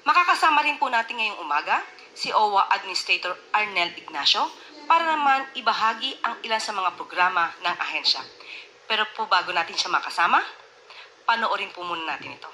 Makakasama rin po natin ngayong umaga si OWA Administrator Arnel Ignacio para naman ibahagi ang ilan sa mga programa ng ahensya. Pero po bago natin siya makasama, panoorin po muna natin ito.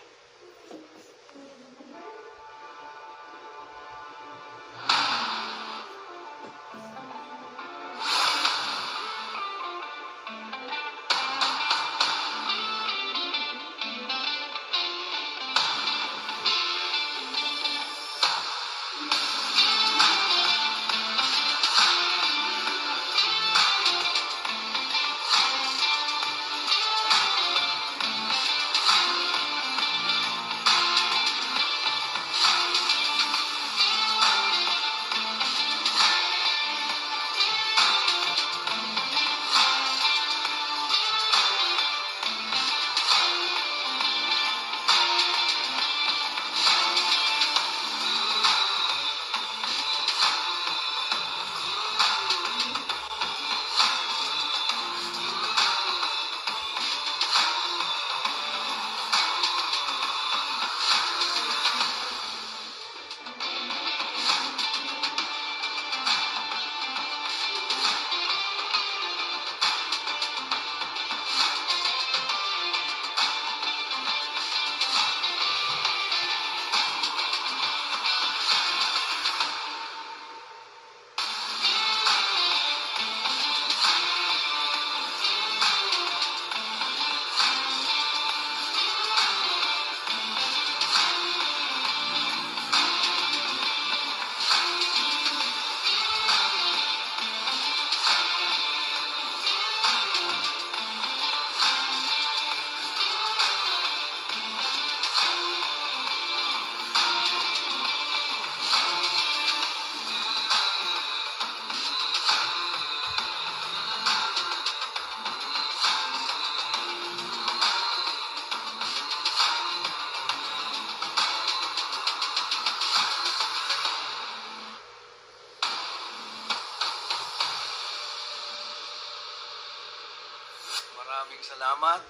Maraming salamat.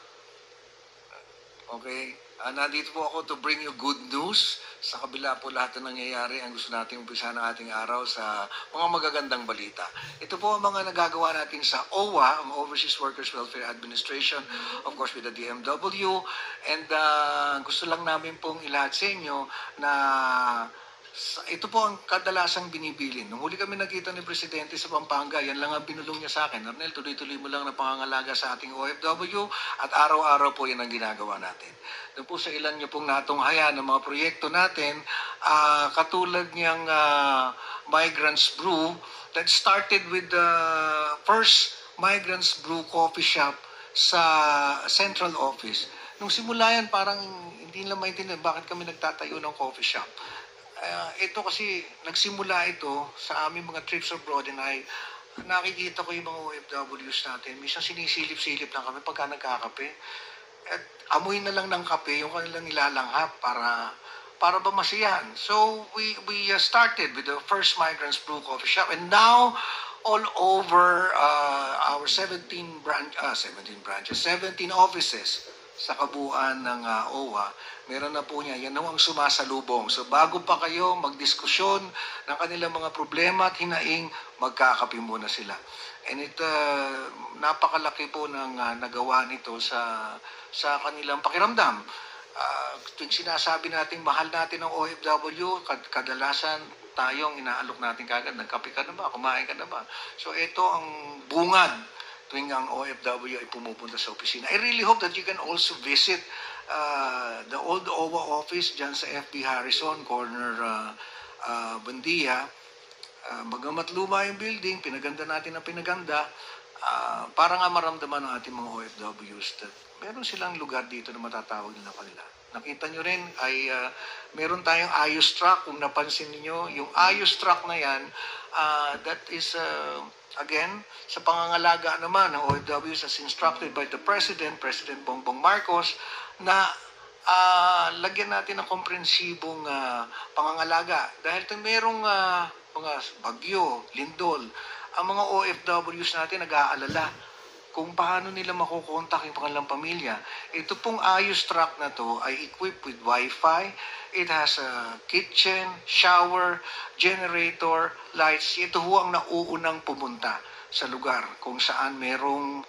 Okay. Nandito po ako to bring you good news. Sa kabila po lahat na nangyayari, ang gusto natin umpisa ng ating araw sa mga magagandang balita. Ito po ang mga nagagawa natin sa OWA, ang Overseas Workers Welfare Administration, of course with the DMW. And gusto lang namin pong ilahad sa inyo na ito po ang kadalasang binibilin. Nung huli kami nakita ni Presidente sa Pampanga, yan lang ang binulong niya sa akin. Arnel, tuloy-tuloy mo lang na pangangalaga sa ating OFW at araw-araw po yan ang ginagawa natin. Doon po sa ilan niyo pong natunghayan ng mga proyekto natin, katulad niyang Migrants Brew that started with the first Migrants Brew coffee shop sa central office. Nung simula yan, parang hindi nila maintindihan bakit kami nagtatayo ng coffee shop. Ito kasi, nagsimula ito sa aming mga trips abroad and nakikita ko yung mga OFWs natin. Minsan sinisilip-silip lang kami pagka nagkakape. At amoy na lang ng kape yung kanilang nilalanghap para ba masiyahan. So, we started with the first Migrants Brew Coffee Shop and now, all over our 17 offices sa kabuuan ng OWA, meron na po niya. Yan ang sumasalubong. So bago pa kayo magdiskusyon ng kanilang mga problema at hinaing, magkakape muna sila. And napakalaki po ng nagawa nito sa kanilang pakiramdam. Tuwing sinasabi natin mahal natin ang OFW, kadalasan tayong inaalok natin kagad, nagkape ka na ba? Kumain ka na ba? So ito ang bungad tuwing ang OFW ay pumupunta sa opisina. I really hope that you can also visit the old OWA office dyan sa FB Harrison, corner Buendia. Bagamat luma yung building, pinaganda natin ang pinaganda, para nga maramdaman ng ating mga OFWs that meron silang lugar dito na matatawag nila kanila. Nakita nyo rin ay meron tayong Ayos Truck. Kung napansin niyo yung Ayos Truck na yan, that is again, sa pangangalaga naman ng OFWs as instructed by the President Bongbong Marcos, na lagyan natin ng komprehensibong pangangalaga. Dahil merong mga bagyo, lindol, ang mga OFWs natin nag-aalala. kung paano nila makukontak yung kanilang pamilya. Ito pong Ayos truck na to ay equipped with Wi-Fi. It has a kitchen, shower, generator, lights. Ito ho ang nauunang pumunta sa lugar kung saan merong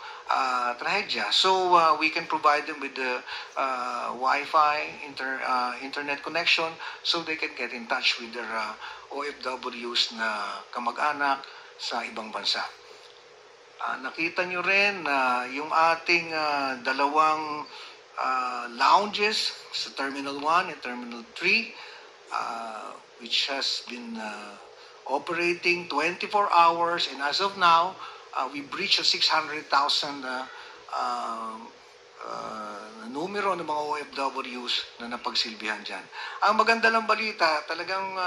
trahedya. So we can provide them with the Wi-Fi, internet connection so they can get in touch with their OFWs na kamag-anak sa ibang bansa. Nakita nyo rin na yung ating dalawang lounges sa Terminal 1 and Terminal 3 which has been operating 24 hours, and as of now we breached a 600,000 numero ng mga OFWs na napagsilbihan dyan. Ang maganda lang balita, talagang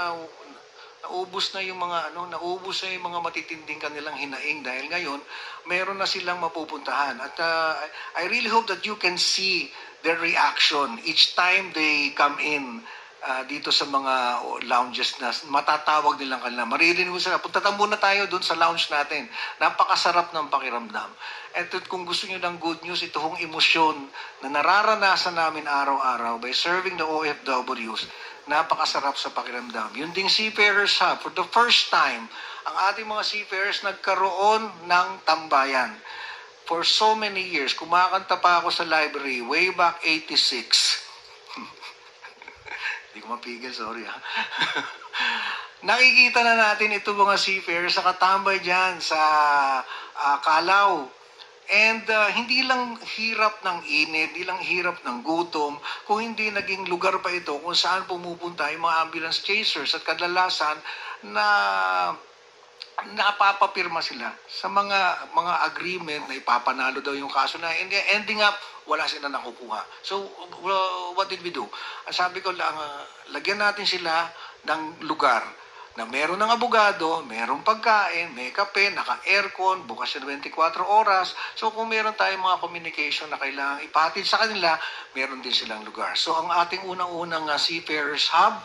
naubos na yung mga matitinding kanilang hinaing dahil ngayon meron na silang mapupuntahan. At I really hope that you can see their reaction each time they come in dito sa mga lounges na matatawag nilang kanila. Maririnig mo sila, punta muna tayo doon sa lounge natin. Napakasarap ng pakiramdam. At kung gusto nyo ng good news, ito hong emosyon na nararanasan namin araw-araw by serving the OFWs, napakasarap sa pakiramdam. Yung ding Seafarers Hub, for the first time, ang ating mga seafarers nagkaroon ng tambayan. For so many years, kumakanta pa ako sa library, way back 86. Hindi ko mapigil, sorry ha. Nakikita na natin ito mga seafarers sa katambay dyan sa Calao. And hindi lang hirap ng init, hindi lang hirap ng gutom, kung hindi naging lugar pa ito kung saan pumupunta yung mga ambulance chasers at kadalasan na napapapirma sila sa mga agreement na ipapanalo daw yung kaso na ending up wala sila nakukuha. So what did we do? Sabi ko lang, lagyan natin sila ng lugar na meron ng abogado, merong pagkain, may kape, naka-aircon, bukas na 24 oras. So kung meron tayong mga communication na kailangan ipatid sa kanila, meron din silang lugar. So ang ating unang-unang Seafarers Hub,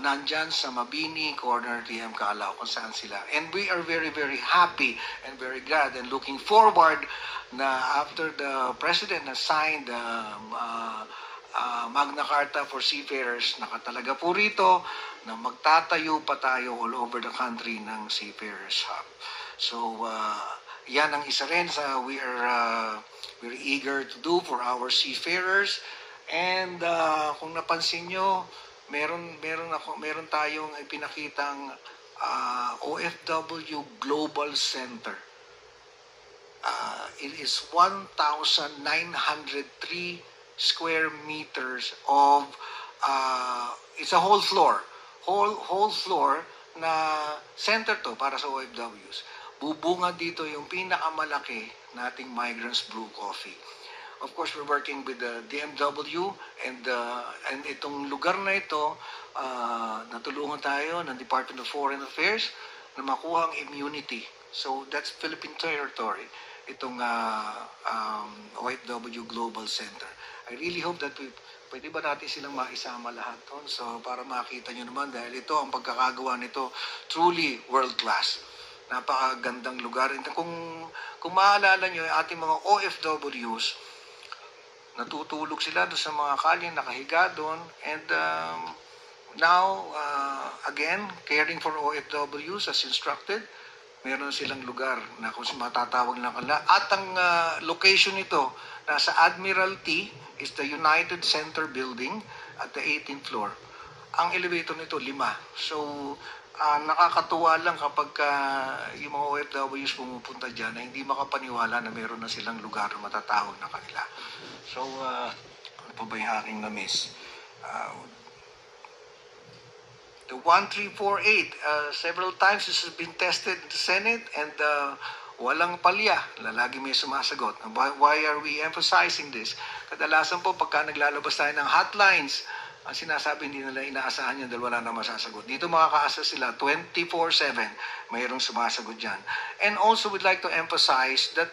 nandyan sa Mabini, corner TM Calao, kung saan sila. And we are very, very happy and very glad and looking forward na after the President has signed Magna Carta for Seafarers, nakatalaga po rito na magtatayo pa tayo all over the country ng Seafarers Hub. So, yan ang isa rin sa we are very eager to do for our seafarers. And kung napansin nyo, meron tayong ipinakitang OFW Global Center. It is 1,903 square meters of it's a whole floor na center to para sa OFWs. Bubunga dito yung pinakamalaki nating Migrants Brew Coffee. Of course, we're working with the DMW and itong lugar na ito, natulungan tayo ng Department of Foreign Affairs na makuha ang immunity. So that's Philippine territory, itong OFW Global Center. I really hope that pwede ba natin silang maisama lahat doon? So, para makita nyo naman, dahil ito, ang pagkakagawa nito, truly world-class. Napakagandang lugar. And kung maalala nyo, yung ating mga OFWs, natutulog sila doon sa mga kalye, nakahiga doon. And now, again, caring for OFWs as instructed, meron silang lugar na kung matatawag lang kanila. At ang location nito, nasa Admiralty, is the United Center Building at the 18th floor. Ang elevator nito, 5. So, nakakatuwa lang kapag yung mga OFWs pumupunta dyan na hindi makapaniwala na meron na silang lugar na matatawag na kanila. So, ano pa ba yung aking na-miss? The 1348, several times this has been tested in the Senate and walang palya, lagi may sumasagot. Why are we emphasizing this? Kadalasan po pagka naglalabas tayo ng hotlines, ang sinasabi hindi nila inaasahan yan dahil wala na masasagot. Dito makakaasa sila 24/7, mayroong sumasagot dyan. And also we'd like to emphasize that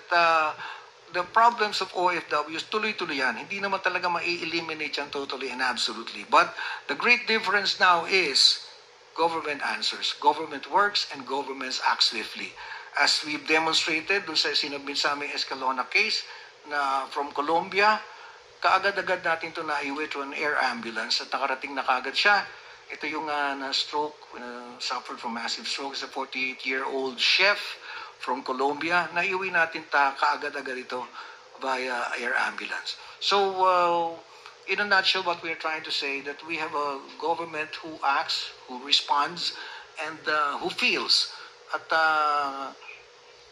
the problems of OFWs, tuloy-tuloy yan. Hindi naman talaga mai-eliminate yan totally and absolutely. But the great difference now is government answers. Government works and governments act swiftly. As we've demonstrated dun sa sinabit sa aming Escalona case na from Colombia, kaagad-agad natin ito naiwi to an air ambulance at nakarating na kaagad siya. Ito yung na-stroke, suffered from massive stroke, is a 48-year-old chef from Colombia. Naiwi natin kaagad-agad ito via air ambulance. So, in a nutshell, what we're trying to say that we have a government who acts, who responds, and who feels. At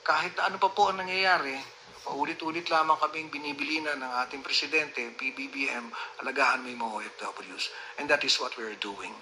kahit ano pa po ang nangyayari, paulit-ulit lamang kaming binibilina ng ating presidente, PBBM, alagaan mo yung mga OFWs. And that is what we're doing.